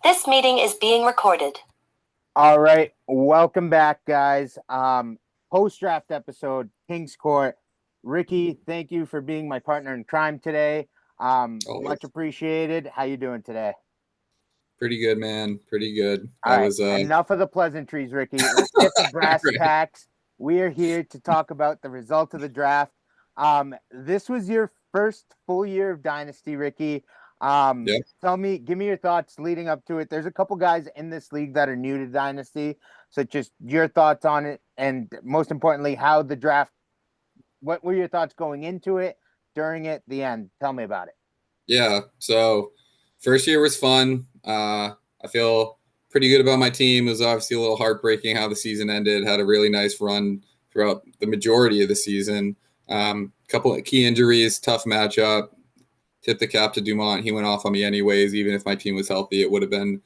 This meeting is being recorded. All right, welcome back, guys. Post-draft episode, Kings Court. Ricky, thank you for being my partner in crime today. Much appreciated. How you doing today? Pretty good, man. Pretty good. All right, enough of the pleasantries, Ricky. Let's get the brass tacks. We are here to talk about the result of the draft. This was your first full year of Dynasty, Ricky. Give me your thoughts leading up to it. There's a couple guys in this league that are new to Dynasty, so just your thoughts on it, and most importantly, how the draft. What were your thoughts going into it, during it, the end? Tell me about it. Yeah. So, first year was fun. I feel pretty good about my team. It was obviously a little heartbreaking how the season ended. Had a really nice run throughout the majority of the season. Couple of key injuries, tough matchup. Tip the cap to Dumont. He went off on me anyways. Even if my team was healthy, it would have been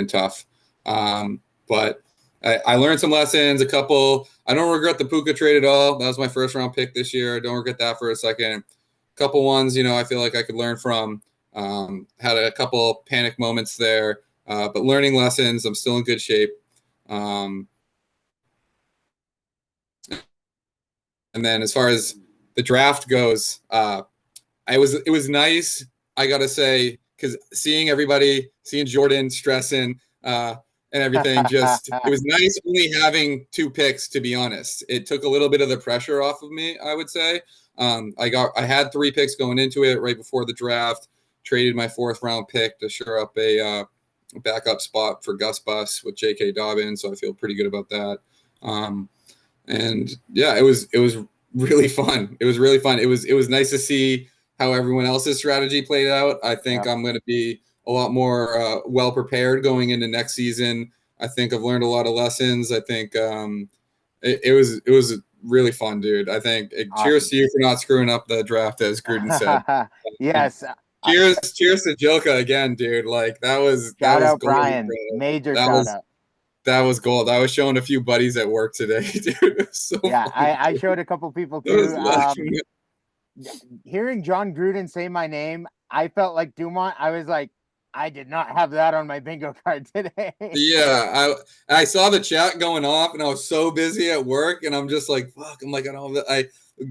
tough. But I learned some lessons. I don't regret the Puka trade at all. That was my first round pick this year. I don't regret that for a second. A couple ones, I feel like I could learn from. Had a couple panic moments there, but learning lessons. I'm still in good shape. And then as far as the draft goes, it was nice, I gotta say, because seeing Jordan stressing and everything, it was nice only having 2 picks, to be honest. It took a little bit of the pressure off of me, I would say. I had 3 picks going into it right before the draft. Traded my 4th round pick to shore up a backup spot for Gus Bus with J.K. Dobbins, so I feel pretty good about that. And yeah, it was really fun. It was really fun. It was nice to see how everyone else's strategy played out. I think I'm going to be a lot more well prepared going into next season. I think I've learned a lot of lessons. I think it was really fun, dude. I think cheers to you for not screwing up the draft, as Gruden said. Yes. Cheers to Joka again, dude. Like that was out gold, Brian. bro. Major shout out. That was gold. I was showing a few buddies at work today, dude. It was so funny, I showed a couple people too. Hearing John Gruden say my name, I felt like Dumont. I was like, I did not have that on my bingo card today. Yeah, I saw the chat going off, and I was so busy at work, and I'm just like, fuck. I'm like, I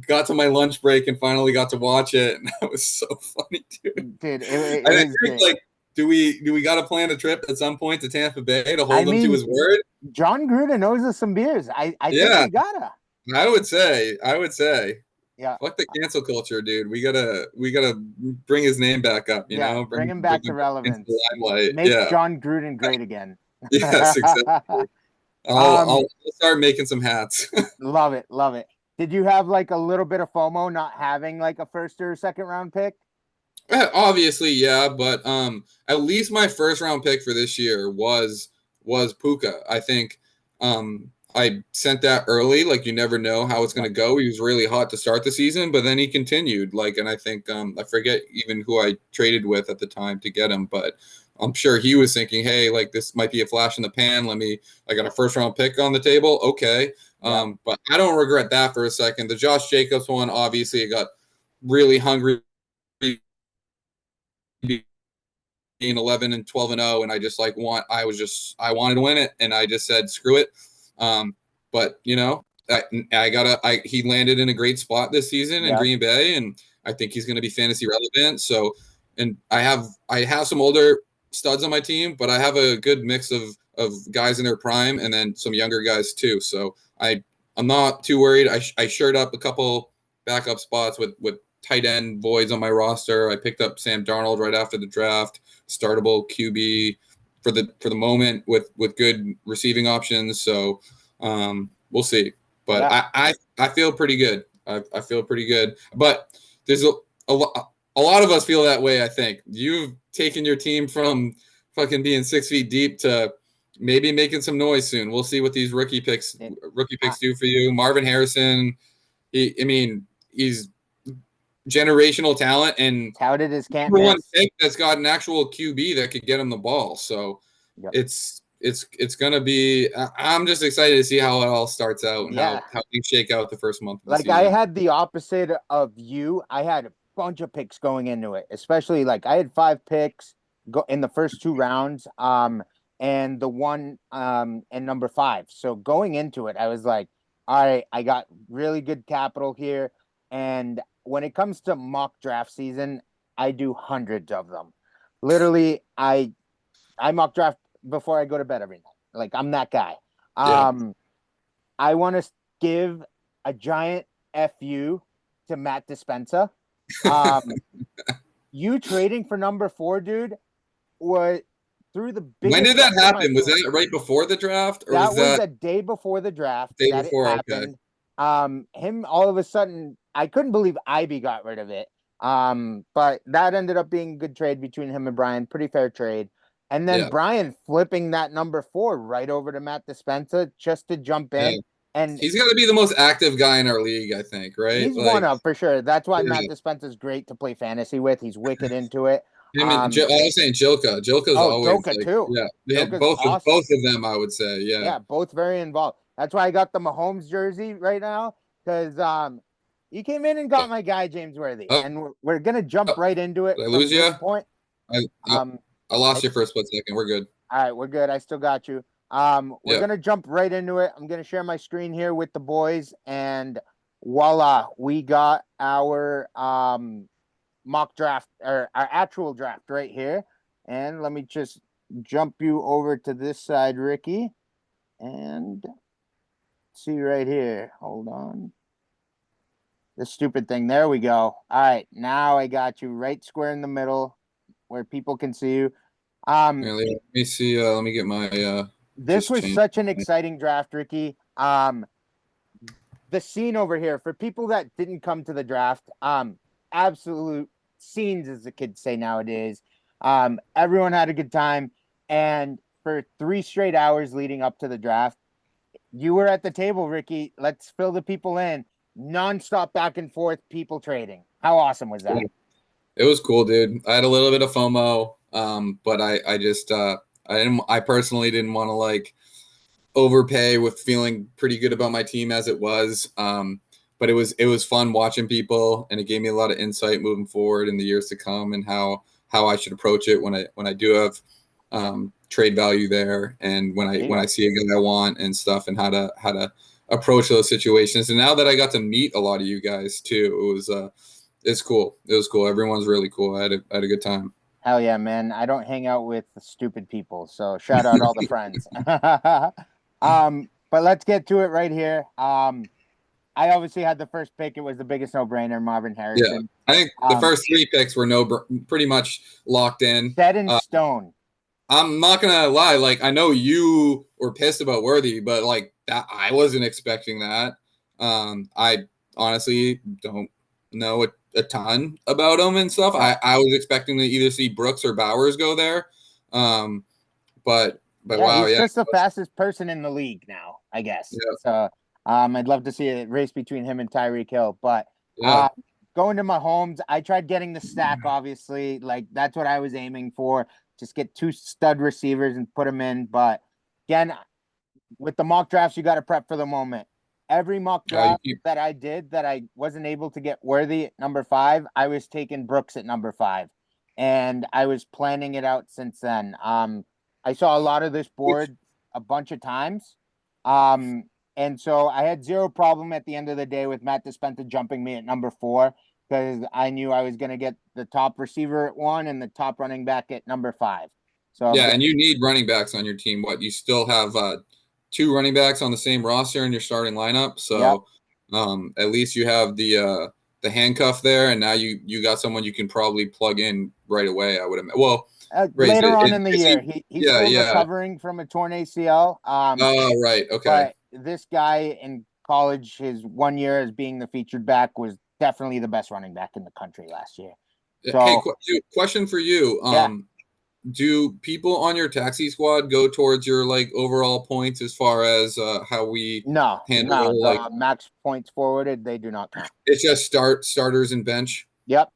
got to my lunch break and finally got to watch it, and that was so funny, dude. Dude, I think like, do we got to plan a trip at some point to Tampa Bay to hold him to his word? John Gruden owes us some beers. I think we gotta. I would say. Yeah. Fuck the cancel culture, dude. We gotta bring his name back up, you know? Bring him back to relevance. Make John Gruden great again. Yes, exactly. I'll start making some hats. Love it. Did you have like a little bit of FOMO not having like a 1st or 2nd round pick? Obviously, yeah, but at least my 1st round pick for this year was Puka. I think I sent that early. Like, you never know how it's going to go. He was really hot to start the season, but then he continued. Like, and I think I forget even who I traded with at the time to get him, but I'm sure he was thinking, hey, like this might be a flash in the pan. I got a 1st round pick on the table. Okay. But I don't regret that for a second. The Josh Jacobs one, obviously, I got really hungry being 11 and 12 and 0, and I just I wanted to win it, and I just said screw it. But he landed in a great spot this season in Green Bay, and I think he's going to be fantasy relevant. So, and I have some older studs on my team, but I have a good mix of guys in their prime and then some younger guys too. So I'm not too worried. I shored up a couple backup spots with tight end voids on my roster. I picked up Sam Darnold right after the draft, startable QB for the moment with good receiving options. So we'll see. But I feel pretty good. I feel pretty good. But there's a lot of us feel that way, I think. You've taken your team from fucking being 6 feet deep to maybe making some noise soon. We'll see what these rookie picks do for you. Marvin Harrison, he's generational talent and touted as can't one pick that's got an actual QB that could get him the ball. So it's gonna be. I'm just excited to see how it all starts out and how things shake out the first month of the season. I had the opposite of you. I had a bunch of picks going into it, especially I had 5 picks. go in the first 2 rounds, and the one and number 5. So going into it, I was like, all right, I got really good capital here. And when it comes to mock draft season, I do hundreds of them. Literally, I mock draft before I go to bed every night. Like, I'm that guy. Yeah. I want to give a giant FU to Matt Dispenza. You trading for number 4, dude, was through the biggest. When did that happen? Was that right before the draft, or that was that a day before the draft day that before? it happened. Him all of a sudden, I couldn't believe Ivy got rid of it. But that ended up being a good trade between him and Brian. Pretty fair trade. And then Brian flipping that number 4 right over to Matt Dispenza just to jump in. Yeah. And he's got to be the most active guy in our league, I think, right? He's one of, for sure. That's why Matt Dispenza's great to play fantasy with. He's wicked into it. Him and I was saying Jilka. Jilka's always Joker like, too. Yeah, they had Joker's both of them, I would say. Yeah. Yeah, both very involved. That's why I got the Mahomes jersey right now, because he came in and got my guy James Worthy, and we're gonna jump right into it. Did I lose you? Point. I lost you for a split second. We're good. All right, we're good. I still got you. We're gonna jump right into it. I'm gonna share my screen here with the boys, and voila, we got our mock draft, or our actual draft right here. And let me just jump you over to this side, Ricky, and see right here. Hold on. This stupid thing. There we go. All right, now I got you right square in the middle where people can see you. Let me see. Let me get my. This was such an exciting draft, Ricky. The scene over here, for people that didn't come to the draft, absolute scenes, as the kids say nowadays. Everyone had a good time, and for 3 straight hours leading up to the draft, you were at the table, Ricky. Let's fill the people in. Non-stop back and forth, people trading. How awesome was that? It was cool, dude. I had a little bit of FOMO, but I personally didn't want to like overpay with feeling pretty good about my team as it was. But it was fun watching people, and it gave me a lot of insight moving forward in the years to come, and how I should approach it when I do have trade value there, and when I see a guy I want and stuff, and how to approach those situations. And now that I got to meet a lot of you guys too, it's cool. It was cool. Everyone's really cool. I had a good time. Hell yeah, man. I don't hang out with the stupid people, so shout out all the friends. But let's get to it right here. I obviously had the first pick. It was the biggest no-brainer, Marvin Harrison. Yeah, I think the first 3 picks were pretty much locked in. Set in stone. I'm not gonna lie. Like, I know you were pissed about Worthy, but like that, I wasn't expecting that. I honestly don't know a ton about him and stuff. I was expecting to either see Brooks or Bowers go there. But wow, he's just the fastest person in the league now, I guess. Yeah. So I'd love to see a race between him and Tyreek Hill. But going to Mahomes, I tried getting the stack, obviously. Like, that's what I was aiming for. Just get 2 stud receivers and put them in. But again, with the mock drafts, you got to prep for the moment. Every mock draft that I did that I wasn't able to get Worthy at number 5, I was taking Brooks at number 5. And I was planning it out since then. I saw a lot of this board a bunch of times. And so I had zero problem at the end of the day with Matt Dispenza jumping me at number 4, because I knew I was going to get the top receiver at 1 and the top running back at number 5. So yeah, and you need running backs on your team. You still have 2 running backs on the same roster in your starting lineup. So at least you have the handcuff there, and now you got someone you can probably plug in right away, I would imagine. Well, later on in the year, he's still recovering from a torn ACL. Oh, right. Okay. But this guy in college, his 1 year as being the featured back, was definitely the best running back in the country last year. So, hey, question for you. Do people on your taxi squad go towards your like overall points as far as how we handle like max points forwarded? They do not count. It's just starters and bench. Yep.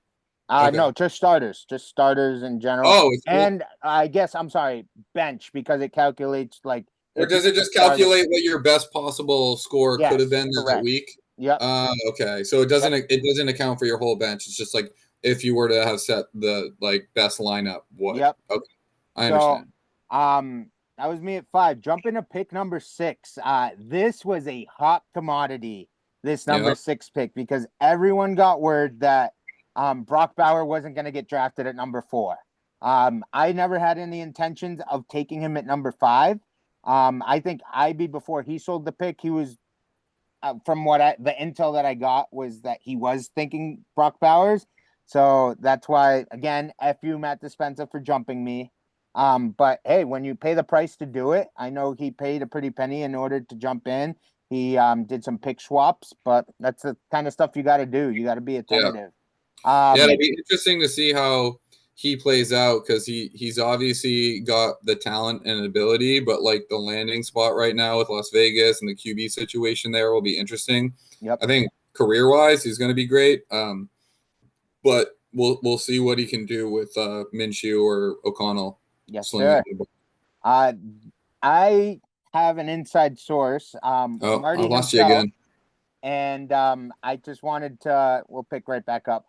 No, just starters in general. Oh, and I guess I'm sorry, bench, because it calculates like. Or does it just calculate what your best possible score could have been that week? Yep. Okay, so it doesn't account for your whole bench. It's just like if you were to have set the best lineup, what? Yep. Okay, I So, understand. that was me at 5. Jump into pick number 6. This was a hot commodity, this number Yep. 6 pick, because everyone got word that Brock Bauer wasn't going to get drafted at number 4. I never had any intentions of taking him at number 5. I think IB, before he sold the pick, he was from the intel that I got was that he was thinking Brock Bowers. So that's why, again, F you, Matt Dispenza, for jumping me. But hey, when you pay the price to do it, I know he paid a pretty penny in order to jump in. He did some pick swaps, but that's the kind of stuff you got to do. You got to be attentive. Yeah, it'll be interesting to see how he plays out, because he's obviously got the talent and ability, but like the landing spot right now with Las Vegas and the QB situation there will be interesting. Yep. I think career-wise, he's going to be great. But we'll see what he can do with Minshew or O'Connell. Yes, slinging sir. the ball. I have an inside source. Oh, Marty I lost you himself, again. and I just wanted to. We'll pick right back up.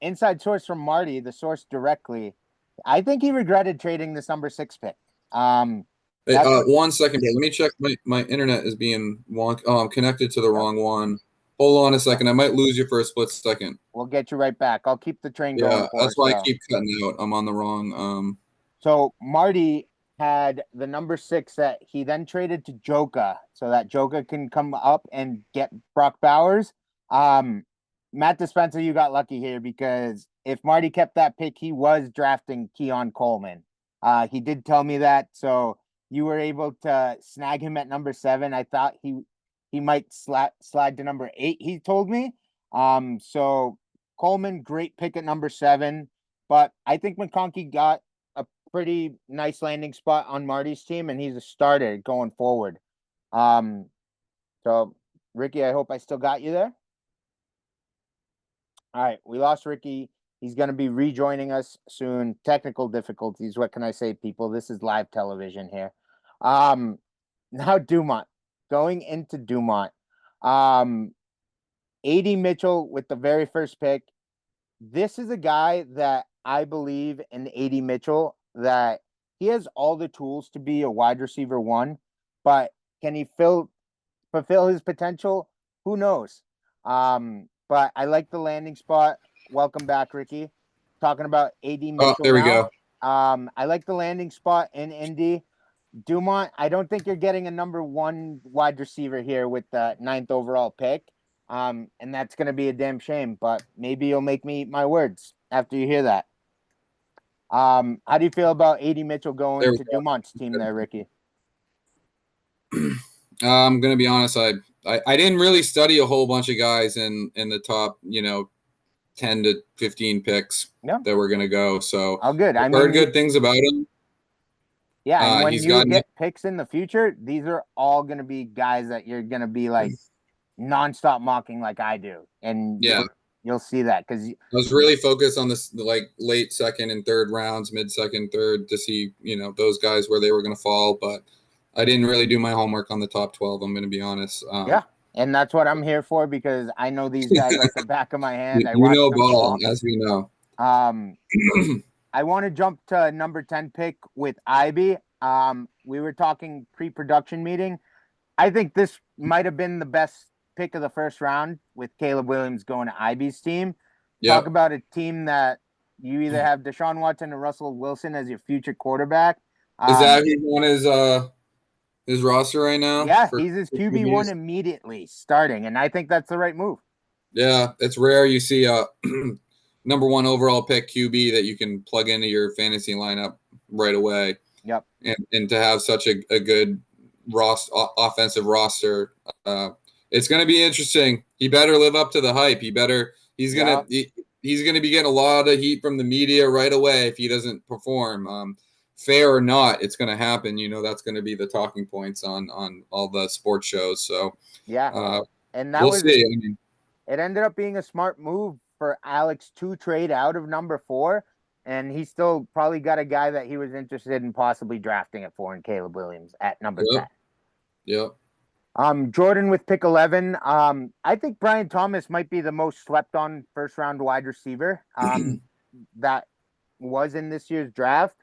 Inside source from Marty, the source directly. I think he regretted trading this number 6 pick. Hey, 1 second, bro. Let me check. My internet is being wonk. Oh, I'm connected to the wrong one. Hold on a second. I might lose you for a split second. We'll get you right back. I'll keep the train going. Yeah, that's why I keep cutting out. I'm on the wrong. So Marty had the number 6 that he then traded to Joka, so that Joka can come up and get Brock Bowers. Matt Dispenza, you got lucky here, because if Marty kept that pick, he was drafting Keon Coleman. He did tell me that, so you were able to snag him at number 7. I thought he might slide to number 8, he told me. So Coleman, great pick at number 7, but I think McConkey got a pretty nice landing spot on Marty's team, and he's a starter going forward. So Ricky, I hope I still got you there. All right, we lost Ricky. He's going to be rejoining us soon. Technical difficulties. What can I say, people? This is live television here. Now Dumont. Going into Dumont. A.D. Mitchell with the very first pick. This is a guy that I believe in A.D. Mitchell, that he has all the tools to be a wide receiver 1, but can he fulfill his potential? Who knows? But I like the landing spot. Welcome back, Ricky. Talking about A.D. Mitchell. Oh, there we go. I like the landing spot in Indy. Dumont, I don't think you're getting a number 1 wide receiver here with the 9th overall pick. And that's going to be a damn shame, but maybe you'll make me eat my words after you hear that. How do you feel about A.D. Mitchell going to Dumont's team there, Ricky? I'm going to be honest. I didn't really study a whole bunch of guys in the top, 10 to 15 picks that were going to go. So good. I heard good things about him. Yeah, and when you get picks in the future, these are all going to be guys that you're going to be like nonstop mocking like I do. And you'll see that, because I was really focused on this late second and third rounds, mid second, third, to see, those guys where they were going to fall. But I didn't really do my homework on the top 12. I'm going to be honest. And that's what I'm here for, because I know these guys like the back of my hand. You know ball, as we know. I want to jump to number 10 pick with Ivy. We were talking pre-production meeting. I think this might have been the best pick of the first round, with Caleb Williams going to Ivy's team. Talk about a team that you either have Deshaun Watson or Russell Wilson as your future quarterback. Is that who's on his roster right now? Yeah, he's his QB1 immediately starting, and I think that's the right move. Yeah, it's rare you see a number 1 overall pick QB that you can plug into your fantasy lineup right away. Yep. And to have such a good offensive roster, it's going to be interesting. He better live up to the hype. He's going to be getting a lot of heat from the media right away if he doesn't perform. Fair or not, it's going to happen. That's going to be the talking points on all the sports shows. So and that we'll see. I mean, it ended up being a smart move for Alex to trade out of number 4, and he still probably got a guy that he was interested in possibly drafting at 4 in Caleb Williams at number 10. Yep. Jordan with pick 11. I think Brian Thomas might be the most slept on first round wide receiver that was in this year's draft.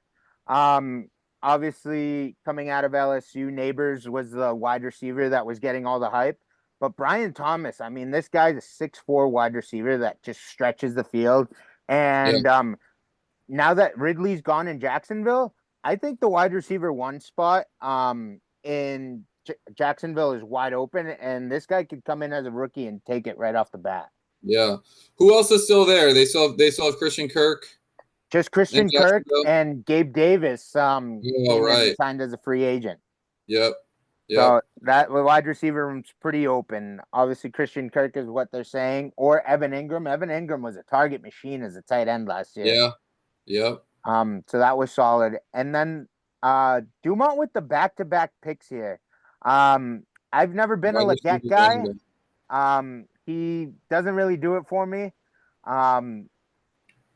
Um, Obviously, coming out of LSU, Neighbors was the wide receiver that was getting all the hype. But Brian Thomas, I mean, this guy's a 6'4" wide receiver that just stretches the field. Yeah, And now that Ridley's gone in Jacksonville, I think the wide receiver one spot in Jacksonville is wide open, and this guy could come in as a rookie and take it right off the bat. yeah. Who else is still there? They still have Christian Kirk Just in Christian Kirk Jacksonville. and Gabe Davis Oh, came in and right. signed as a free agent. Yep. Yep. So that wide receiver room's pretty open. Obviously, Christian Kirk is what they're saying, or Evan Ingram. Evan Ingram was a target machine as a tight end last year. Yeah. Yep. So that was solid. And then Dumont with the back-to-back picks here. I've never been a Wide Leggett receiver guy. He doesn't really do it for me.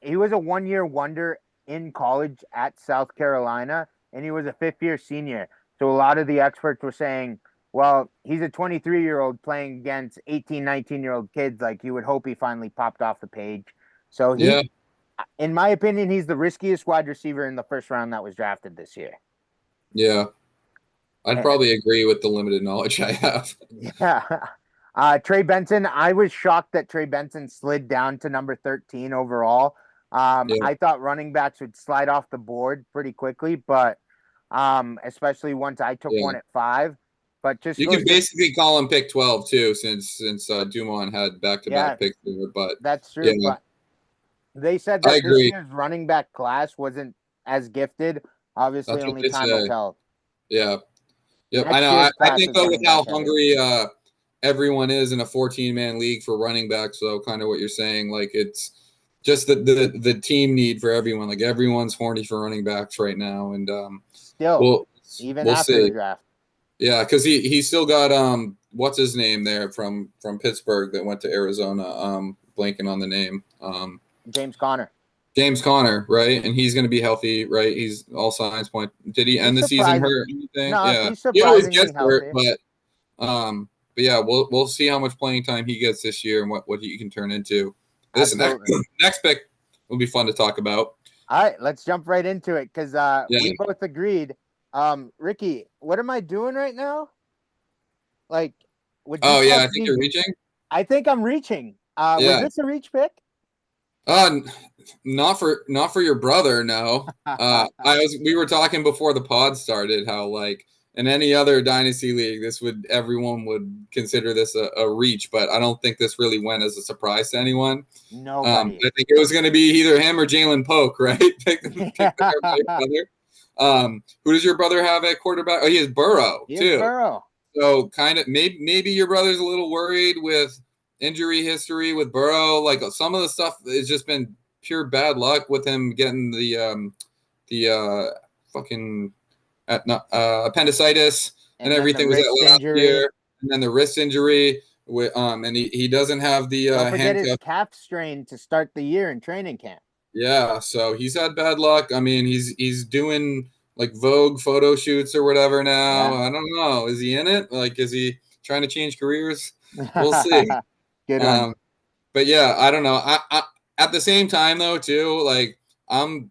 He was a one-year wonder in college at South Carolina, and he was a fifth-year senior. So a lot of the experts were saying, well, he's a 23-year-old playing against 18, 19-year-old kids. Like, you would hope he finally popped off the page. So Yeah. in my opinion, he's the riskiest wide receiver in the first round that was drafted this year. Yeah. I'd probably agree with the limited knowledge I have. Yeah. Trey Benson, I was shocked that Trey Benson slid down to number 13 overall. Yeah. I thought running backs would slide off the board pretty quickly, but especially once I took one at 5. But just You can basically call him pick 12 too, since Dumont had back-to-back picks there. But that's true. yeah. But they said that this year's running back class wasn't as gifted. Obviously, only time will tell. Yeah. Yep. I know. I think though, with how hungry everyone is in a 14-man league for running backs, so kind of what you're saying, like it's just the team need for everyone. Like everyone's horny for running backs right now, and still, even after the draft. Yeah, because he still got what's his name there from Pittsburgh that went to Arizona. Blanking on the name. James Conner. James Conner, right? And he's going to be healthy, right? He's all signs point. Did he end the season hurt or anything? No, yeah, he's surprisingly he always gets hurt, healthy. but yeah, we'll see how much playing time he gets this year and what he can turn into. Listen, next pick will be fun to talk about. All right, let's jump right into it because we both agreed. Ricky, what am I doing right now? Like, I think you're reaching. I think I'm reaching. Was this a reach pick? Not for your brother, no. We were talking before the pod started how like in any other dynasty league, everyone would consider this a reach, but I don't think this really went as a surprise to anyone. No, I think it was going to be either him or Jalen Polk, right? Pick who does your brother have at quarterback? Oh, he has Burrow too. Burrow. So kind of maybe your brother's a little worried with injury history with Burrow. Like some of the stuff has just been pure bad luck with him getting the fucking appendicitis and everything was that last year, and then the wrist injury. And he doesn't have the don't forget his calf strain to start the year in training camp. Yeah, so he's had bad luck. I mean, he's doing like Vogue photo shoots or whatever now. Yeah. I don't know. Is he in it? Like, is he trying to change careers? We'll see. Good one. But yeah, I don't know. I at the same time though too, like I'm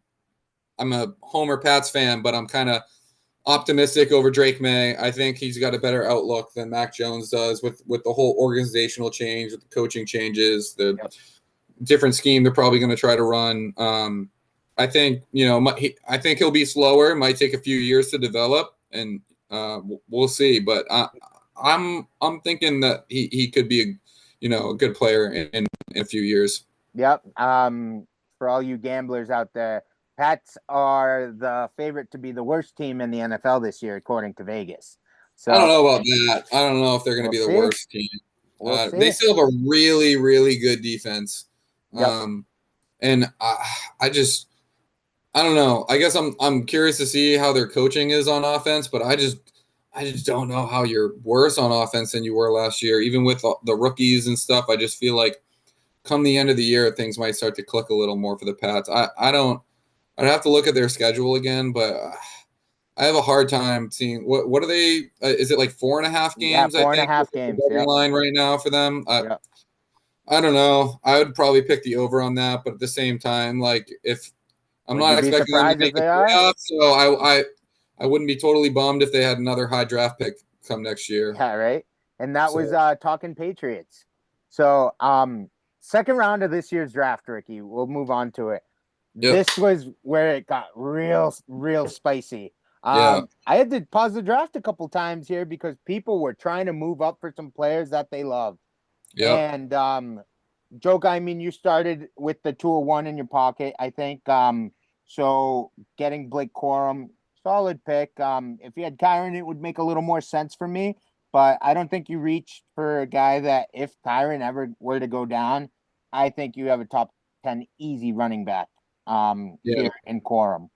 a Homer Pats fan, but I'm kind of optimistic over Drake May. I think he's got a better outlook than Mac Jones does with the whole organizational change, with the coaching changes, the different scheme they're probably going to try to run. I think I think he'll be slower. It might take a few years to develop, and we'll see. But I'm thinking that he could be a good player in a few years. Yep. For all you gamblers out there, Pats are the favorite to be the worst team in the NFL this year, according to Vegas. So I don't know about that. I don't know if they're going to be the worst team. They still have a really, really good defense. Yep. And I don't know. I guess I'm curious to see how their coaching is on offense, but I just don't know how you're worse on offense than you were last year. Even with the rookies and stuff, I just feel like come the end of the year, things might start to click a little more for the Pats. I'd have to look at their schedule again, but I have a hard time seeing what are they? Is it like 4.5 Yeah, games? I four and a think is half the games. betting Yep. line right now for them. Yep. I don't know. I would probably pick the over on that, but at the same time, like if I'm Would you not be expecting them to surprised if make the they are? playoffs, so I wouldn't be totally bummed if they had another high draft pick come next year. Yeah, right. And that was So talking Patriots. So second round of this year's draft, Ricky. We'll move on to it. yep, This was where it got real spicy. yeah, I had to pause the draft a couple times here because people were trying to move up for some players that they love. yep. And Joke, I mean, you started with the 201 in your pocket, I think. So getting Blake Corum, solid pick. If you had Kyron, it would make a little more sense for me. But I don't think you reached for a guy that if Kyron ever were to go down, I think you have a top 10 easy running back Yeah. here in Corum.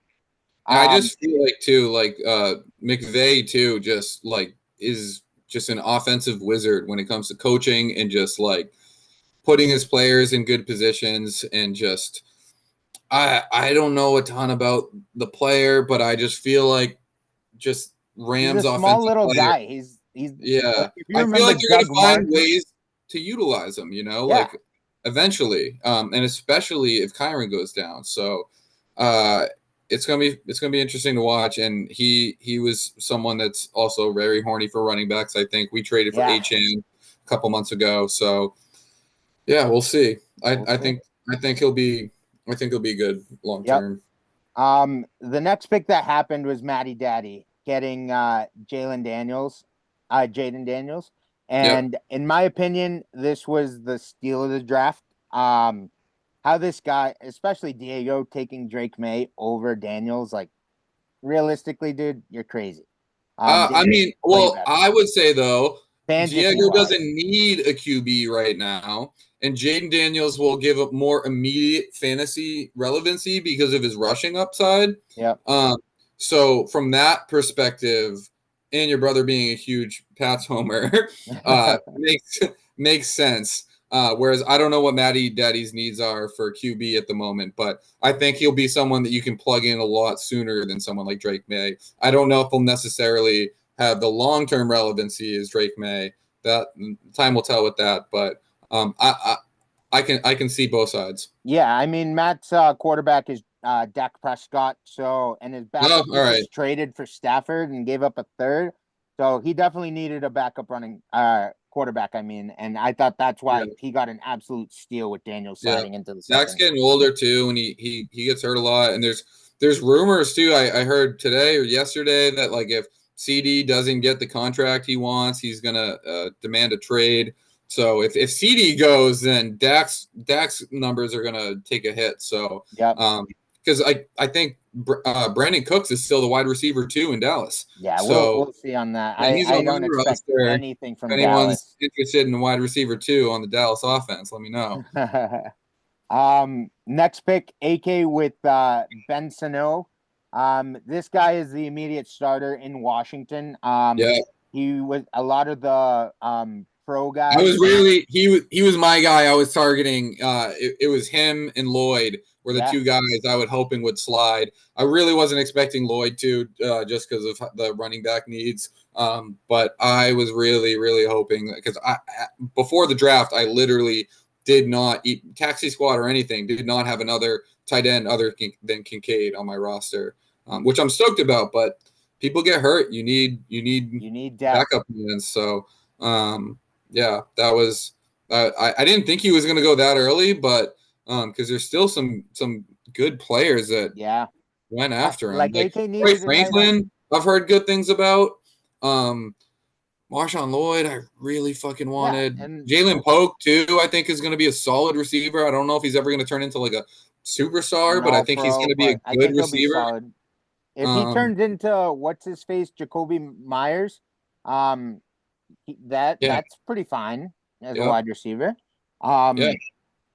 And I just feel like too, like McVay too, just like is just an offensive wizard when it comes to coaching and just like putting his players in good positions and just I don't know a ton about the player, but I just feel like just He's a Rams small offensive little player. guy. He's Yeah. like if you I feel remember like they're Doug gonna find Martin. ways to utilize him, Yeah. like eventually. And especially if Kyron goes down. So uh it's gonna be interesting to watch. And he was someone that's also very horny for running backs. I think we traded for Yeah. Achane a couple months ago. So yeah, we'll see. We'll I see. think he'll be good long Yep. term. The next pick that happened was Matty Daddy getting Jaden Daniels. Yep. And in my opinion, this was the steal of the draft. How this guy, especially Diego, taking Drake May over Daniels, like realistically, dude, you're crazy. I Daniels mean, way well, better. I would say though, Fantasy Diego wise. doesn't need a QB right now, and Jaden Daniels will give up more immediate fantasy relevancy because of his rushing upside. Yep. So from that perspective, and your brother being a huge Pats homer, makes sense. Whereas I don't know what Matty Daddy's needs are for QB at the moment, but I think he'll be someone that you can plug in a lot sooner than someone like Drake May. I don't know if he'll necessarily have the long-term relevancy as Drake May. That time will tell with that, but I can see both sides. Yeah, I mean Matt's quarterback is Dak Prescott, so and his backup Oh, he all right. just traded for Stafford and gave up a third. So he definitely needed a backup running quarterback, I mean, and I thought that's why he got an absolute steal with Daniel sliding into the Dak's second. getting older too, and he gets hurt a lot. And there's rumors too. I heard today or yesterday that like if CD doesn't get the contract he wants, he's gonna demand a trade. So if CD goes, then Dak's numbers are gonna take a hit. So Yep. Because I think Brandon Cooks is still the wide receiver too in Dallas. Yeah, So we'll see on that. and he's I on don't my expect roster. anything from If anyone's Dallas. interested in wide receiver two on the Dallas offense, let me know. Next pick, AK with Ben Sano. This guy is the immediate starter in Washington. Yeah. He was a lot of the pro guys. I was really he was my guy I was targeting. It was him and Lloyd were the two guys I was hoping would slide. I really wasn't expecting Lloyd to just because of the running back needs. But I was really hoping because I before the draft I literally did not eat taxi squad or anything. Did not have another tight end other than Kincaid on my roster, which I'm stoked about. But people get hurt. You need backup plans. So. Yeah, that was. I didn't think he was going to go that early, but because there's still some good players that went after him. Like AK Troy needed Franklin, I've heard good things about. Marshawn Lloyd, I really fucking wanted. and Jalen Polk too. I think is going to be a solid receiver. I don't know if he's ever going to turn into like a superstar, but I think he's going to be a good receiver. If he turns into what's his face, Jacoby Myers, that's pretty fine as a wide receiver.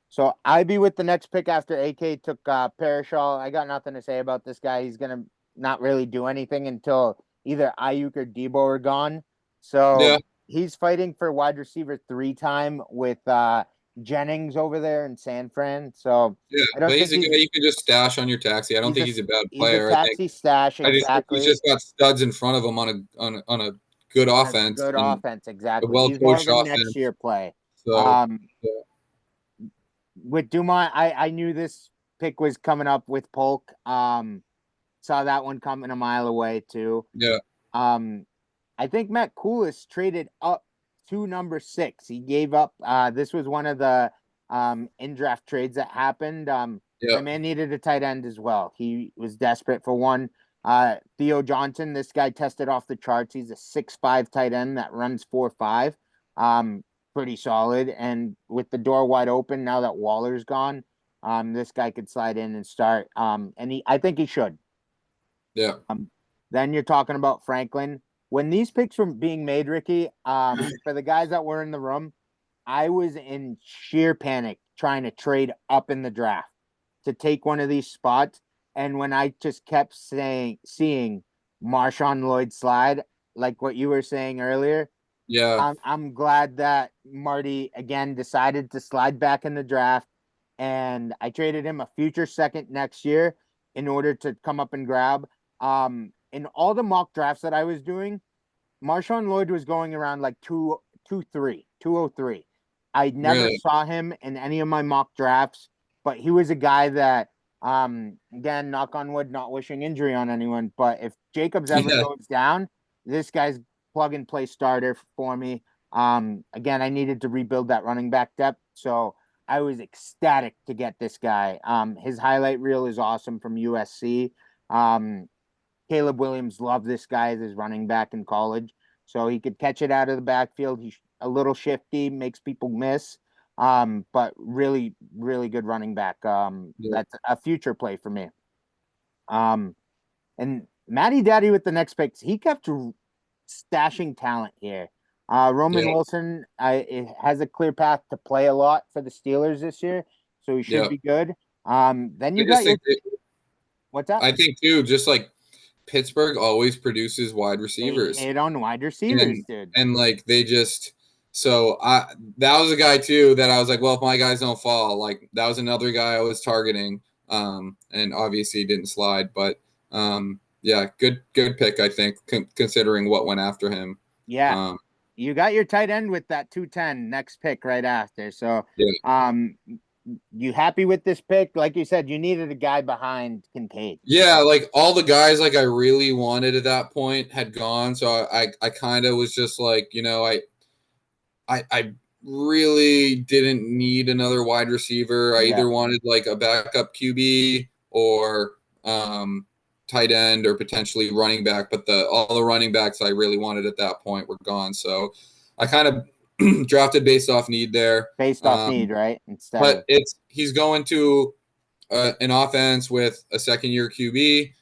So I'd be with the next pick after AK took Parashal. I got nothing to say about this guy. He's gonna not really do anything until either Ayuk or Debo are gone. So he's fighting for wide receiver 3 time with Jennings over there in San Fran. So Yeah, I don't but think he's a guy you can just stash on your taxi. I don't think he's a bad he's a player. taxi stash, I just think he's exactly, just got studs in front of him on a good on a offense good and offense. a Exactly. well He's more of coached a next offense. year play. So Um, with Dumont, I knew this pick was coming up with Polk. Saw that one coming a mile away too. yeah, Um, I think Matt Koulis traded up to number 6. He gave up. This was one of the in draft trades that happened. yeah, My man needed a tight end as well. He was desperate for one. Theo Johnson, this guy tested off the charts. He's a 6'5" tight end that runs 4.5. Um, Pretty solid. And with the door wide open now that Waller's gone, this guy could slide in and start. And I think he should. yeah, Then you're talking about Franklin. When these picks were being made, Ricky, for the guys that were in the room, I was in sheer panic trying to trade up in the draft to take one of these spots. And when I just kept seeing Marshawn Lloyd slide, like what you were saying earlier, yeah, I'm glad that Marty again decided to slide back in the draft, and I traded him a future second next year in order to come up and grab. In all the mock drafts that I was doing, Marshawn Lloyd was going around like 203. I never really, saw him in any of my mock drafts, but he was a guy that, again, knock on wood, not wishing injury on anyone, but if Jacobs ever yeah, goes down, this guy's plug and play starter for me. Again, I needed to rebuild that running back depth, so I was ecstatic to get this guy. His highlight reel is awesome from USC. Um, Caleb Williams loved this guy as his running back in college. So he could catch it out of the backfield. He's a little shifty, makes people miss. But really, really good running back. yeah, That's a future play for me. Um, and Matty Daddy with the next picks, he kept stashing talent here. Roman yeah, Wilson it has a clear path to play a lot for the Steelers this year, so he should yeah. be good. Then I you got just your think that, what's that? I think too, just like Pittsburgh always produces wide They receivers. hit on wide receivers, and dude. and like they just so I that was a guy too that I was like, well, if my guys don't fall, like that was another guy I was targeting. And obviously didn't slide, but yeah, good pick, I think, considering what went after him. Yeah, Um, you got your tight end with that 210 next pick right after. So, yeah, you happy with this pick? Like you said, you needed a guy behind Kincaid. yeah, like all the guys like I really wanted at that point had gone, so I kind of was just like, I really didn't need another wide receiver. I Yeah, either wanted like a backup QB or tight end or potentially running back, but all the running backs I really wanted at that point were gone. So I kind of drafted based off need there. based off need, right? Instead But of he's going to an offense with a second year QB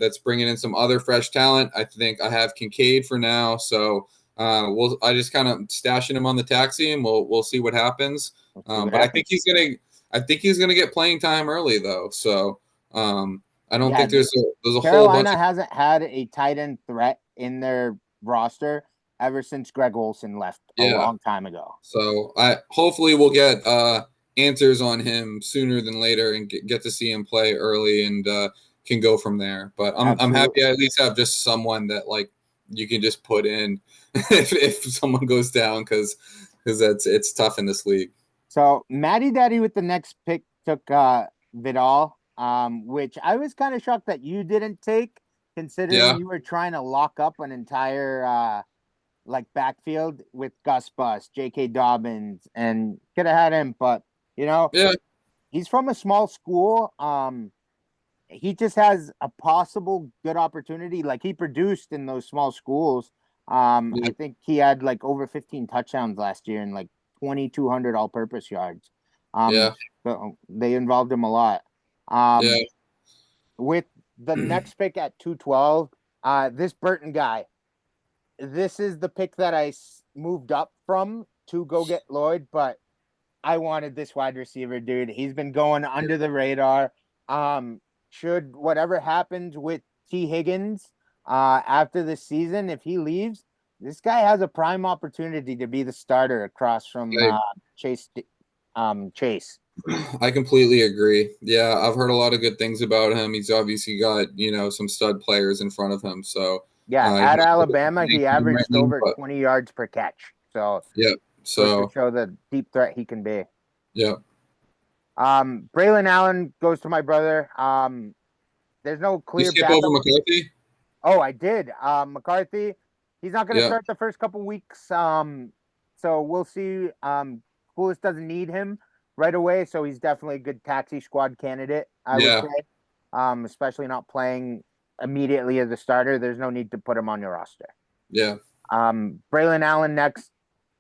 that's bringing in some other fresh talent. I think I have Kincaid for now, so I just kind of stashing him on the taxi, and we'll see what happens. let's see what But happens. I think he's gonna get playing time early though. So I don't Yeah, think there's a whole bunch Carolina of hasn't had a tight end threat in their roster ever since Greg Olson left a yeah. long time ago. So I hopefully we'll get answers on him sooner than later and get to see him play early and can go from there. But I'm happy Absolutely. I at least have just someone that like you can just put in if someone goes down because it's tough in this league. So Matty Daddy with the next pick took Vidal, which I was kind of shocked that you didn't take, considering Yeah, you were trying to lock up an entire like backfield with Gus Bus, J.K. Dobbins, and could have had him, but yeah, he's from a small school. He just has a possible good opportunity. Like he produced in those small schools. yeah, I think he had like over 15 touchdowns last year and like 2,200 all-purpose yards. yeah, So they involved him a lot. yeah, With the next pick at 212, this Burton guy, this is the pick that I moved up from to go get Lloyd, but I wanted this wide receiver, dude. He's been going under the radar. Should whatever happens with T. Higgins after the season, if he leaves, this guy has a prime opportunity to be the starter across from I, Chase Chase. I completely agree. Yeah, I've heard a lot of good things about him. He's obviously got, some stud players in front of him. So, Yeah, he's at Alabama, he right averaged now, over but 20 yards per catch. So yeah. goes to So, show the deep threat he can be. yeah. Braylon Allen goes to my brother. There's no You clear skip over backup. McCarthy? Oh, I did. McCarthy, he's not going to Yeah. start the first couple weeks. So we'll see. Coolest doesn't need him right away, so he's definitely a good taxi squad candidate, I would Yeah. say. Especially not playing immediately as a starter. There's no need to put him on your roster. Yeah. Braylon Allen next.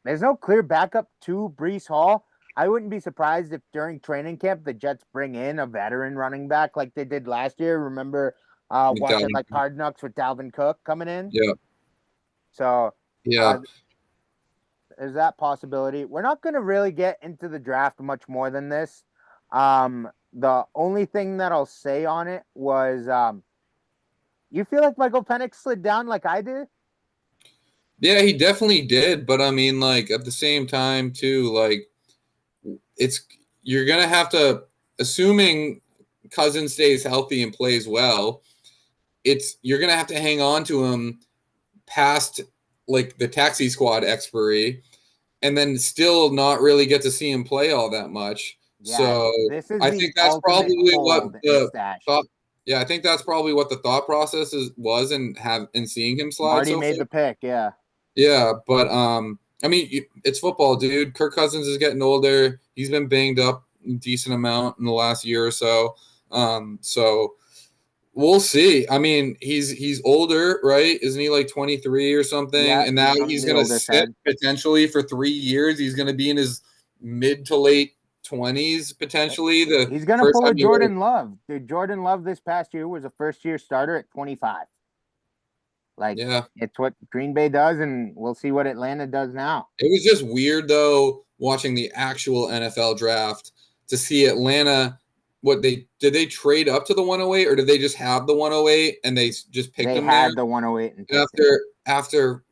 There's no clear backup to Breece Hall. I wouldn't be surprised if during training camp the Jets bring in a veteran running back like they did last year. Remember watching Dalvin. like Hard Knocks with Dalvin Cook coming in? Yeah. So Yeah. there's that possibility. We're not going to really get into the draft much more than this. The only thing that I'll say on it was you feel like Michael Penix slid down like I did? Yeah, he definitely did. But I mean, like, at the same time, too, like, you're going to have to, assuming Cousins stays healthy and plays well, you're going to have to hang on to him past, like, the taxi squad expiry and then still not really get to see him play all that much. Yeah, So this is I the think that's ultimate probably what hold and the stash. thought. Yeah, I think that's probably what the thought process was, and seeing him slide Marty so made far. the pick, yeah. Yeah, but I mean, it's football, dude. Kirk Cousins is getting older. He's been banged up a decent amount in the last year or so. So we'll see. I mean, he's older, right? Isn't he like 23 or something? Yeah, And now he's on he's the gonna older sit side. potentially for 3 years. He's gonna be in his mid to late 20s potentially. The He's gonna first pull time a Jordan Love. Dude, Jordan Love this past year was a first-year starter at 25. Like, yeah, it's what Green Bay does, and we'll see what Atlanta does now. it was just weird though watching the actual NFL draft to see Atlanta. What did they trade up to the 108 or did they just have the 108 and they just picked They him there had the 108 and picked it. after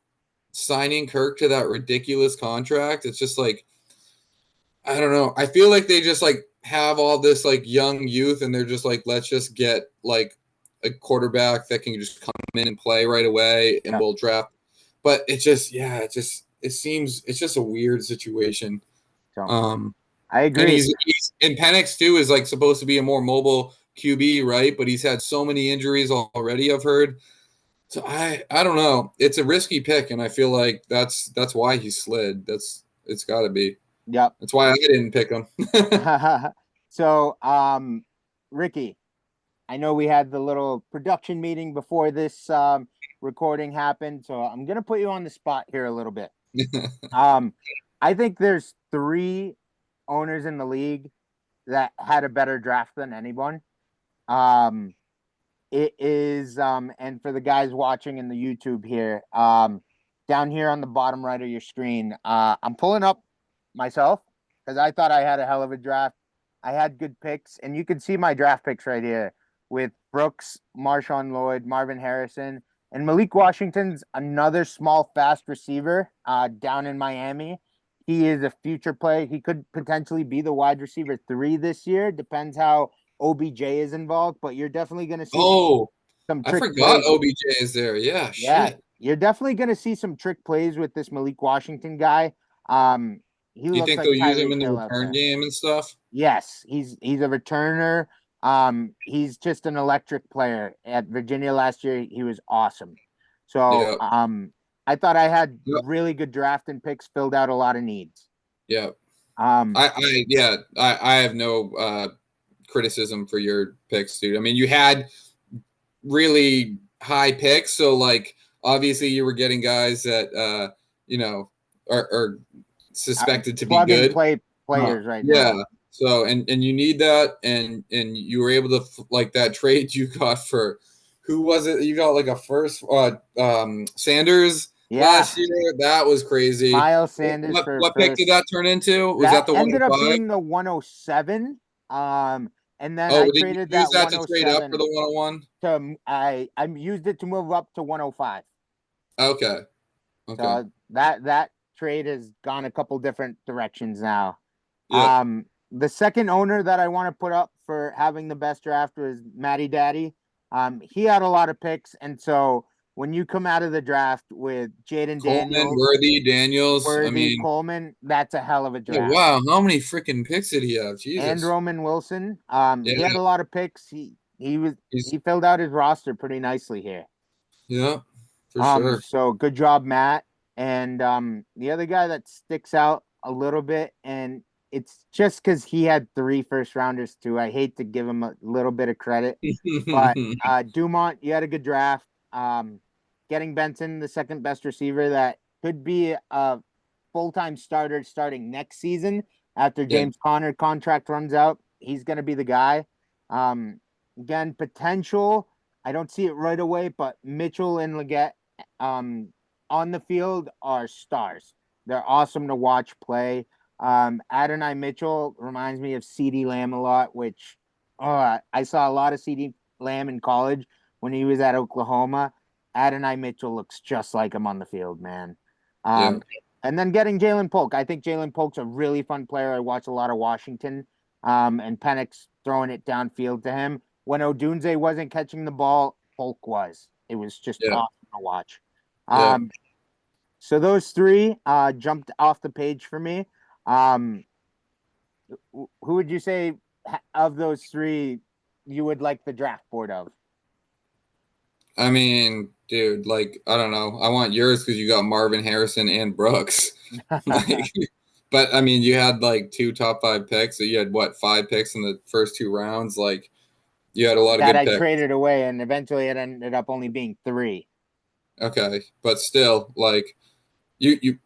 signing Kirk to that ridiculous contract? It's just like, I don't know. I feel like they just like have all this like young youth and they're just like, let's just get like a quarterback that can just come in and play right away and we'll draft. But it just, yeah, it seems it's just a weird situation. So, I agree. And he's and Penix too is like supposed to be a more mobile QB, right? But he's had so many injuries already, I've heard. So I don't know. It's a risky pick, and I feel like that's why he slid. It's got to be. Yep. That's why I didn't pick him. So, Ricky, I know we had the little production meeting before this recording happened, so I'm gonna put you on the spot here a little bit. I think there's 3 owners in the league that had a better draft than anyone. It is and for the guys watching in the YouTube here, down here on the bottom right of your screen, I'm pulling up myself because I thought I had a hell of a draft. I had good picks, and you can see my draft picks right here with Brooks, Marshawn Lloyd, Marvin Harrison, and Malik Washington's another small, fast receiver down in Miami. He is a future play. He could potentially be the wide receiver 3 this year. Depends how OBJ is involved, but you're definitely going to see some I trick forgot plays. OBJ is there. Yeah, Yeah, shit. you're definitely going to see some trick plays with this Malik Washington guy. He Do you looks think like they'll use him Tyreek in the Hill out return there. game and stuff? Yes, he's a returner. He's just an electric player. At Virginia last year, he was awesome. So, Yeah. I thought I had Yep. really good drafting picks, filled out a lot of needs. Yeah. Um, I have no criticism for your picks, dude. I mean, you had really high picks, so like obviously you were getting guys that are suspected to be plug and good. play players right Yeah. now. So and you need that, and you were able to like that trade you got for who was it? You got like a first Sanders last year. That was crazy. Miles Sanders What pick did that turn into? Was that the ended up 105? being the 107. And then Oh, I did you traded use that that to trade up 107 for the 101? to I used it to move up to 105. Okay. So that trade has gone a couple different directions now. Yeah. The second owner that I want to put up for having the best draft was Matty Daddy. He had a lot of picks, and so when you come out of the draft with Jaden Coleman, Daniels, Worthy, Daniels. I Worthy, mean, Coleman, that's a hell of a yeah, draft. wow, how many freaking picks did he have? And Jesus. Roman Wilson, he Yeah, had a lot of picks. he's He filled out his roster pretty nicely here. yeah, for sure. So good job, Matt. And the other guy that sticks out a little bit, and it's just because he had 3 first rounders too. I hate to give him a little bit of credit, but Dumont, you had a good draft. Getting Benson, the second best receiver that could be a full-time starter starting next season after Yeah. James Conner contract runs out. He's going to be the guy. Again, potential. I don't see it right away, but Mitchell and Leggett on the field are stars. They're awesome to watch play. Adonai Mitchell reminds me of CeeDee Lamb a lot, which I saw a lot of CeeDee Lamb in college when he was at Oklahoma. Adonai Mitchell looks just like him on the field, man. Yeah. And then getting Jalen Polk. I think Jalen Polk's a really fun player. I watch a lot of Washington, and Penix throwing it downfield to him. When Odunze wasn't catching the ball, Polk was. It was just Yeah. awesome to watch. Yeah. So those three jumped off the page for me. Who would you say of those three you would like the draft board of? I mean, dude, like, I don't know. I want yours because you got Marvin Harrison and Brooks. Like, but I mean, you had like 2 top 5 picks. So you had what, 5 picks in the first 2 rounds? Like, you had a lot of that good I picks. traded away, and eventually it ended up only being 3. Okay, but still, like, you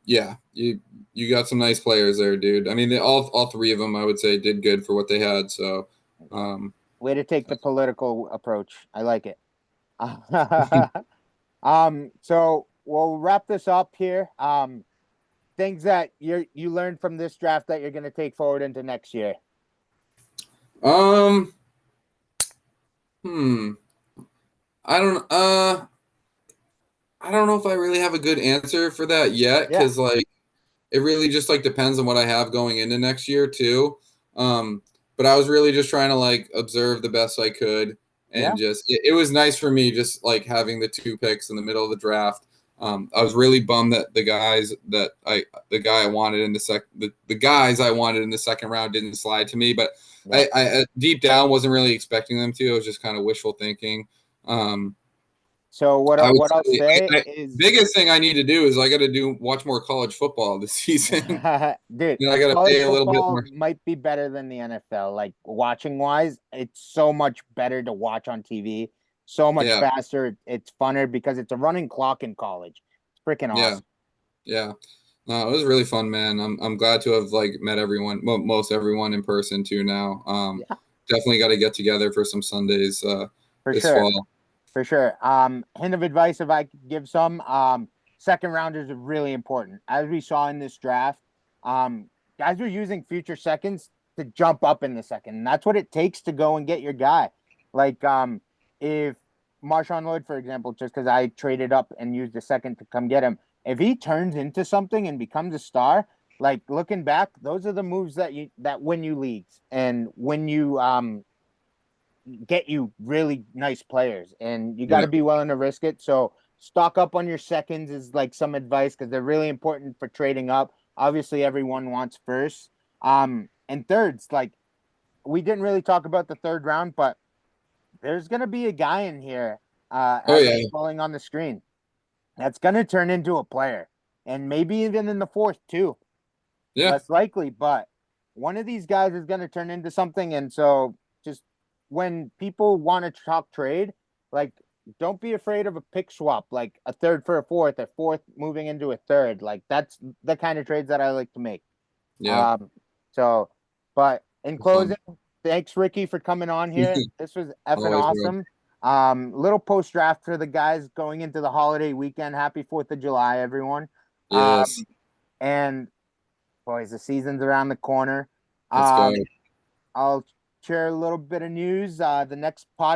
got some nice players there, dude. I mean, all 3 of them, I would say, did good for what they had. So, Way to take the political approach. I like it. So we'll wrap this up here. Things that you learned from this draft that you're going to take forward into next year. Hmm. I don't I don't know if I really have a good answer for that yet, Yeah. because like it really just like depends on what I have going into next year too. But I was really just trying to like observe the best I could, and just it was nice for me just like having the 2 picks in the middle of the draft. I was really bummed that the guy I wanted in the guys I wanted in the second round didn't slide to me, but I deep down wasn't really expecting them to. It was just kind of wishful thinking. So what I'll say is, biggest thing I need to do is I got to watch more college football this season. dude, I got to college pay a little bit football more. might be better than the NFL. Like watching wise, it's so much better to watch on TV. So much faster. It's funner because it's a running clock in college. It's freaking awesome. Yeah. No, it was really fun, man. I'm glad to have like met everyone, most everyone in person too now. Definitely got to get together for some Sundays For this sure. fall. For sure. Hint of advice, if I could give some, second rounders are really important. As we saw in this draft, guys are using future seconds to jump up in the second. And that's what it takes to go and get your guy. Like, if Marshawn Lloyd, for example, just because I traded up and used a second to come get him, if he turns into something and becomes a star, like looking back, those are the moves that win you leagues and when you get you really nice players, and you got to be willing to risk it. So stock up on your seconds is like some advice because they're really important for trading up. Obviously, everyone wants first. And thirds, like we didn't really talk about the third round, but there's gonna be a guy in here as I'm scrolling on the screen that's gonna turn into a player, and maybe even in the fourth too. Less likely, but one of these guys is gonna turn into something, and so just when people want to talk trade, like don't be afraid of a pick swap, like a third for a fourth moving into a third. Like that's the kind of trades that I like to make. So, but in closing, thanks Ricky for coming on here. This was effing awesome. Little post draft for the guys going into the holiday weekend. Happy 4th of July, everyone. Yes. And boys, the season's around the corner. Let's go. I'll share a little bit of news. The next podcast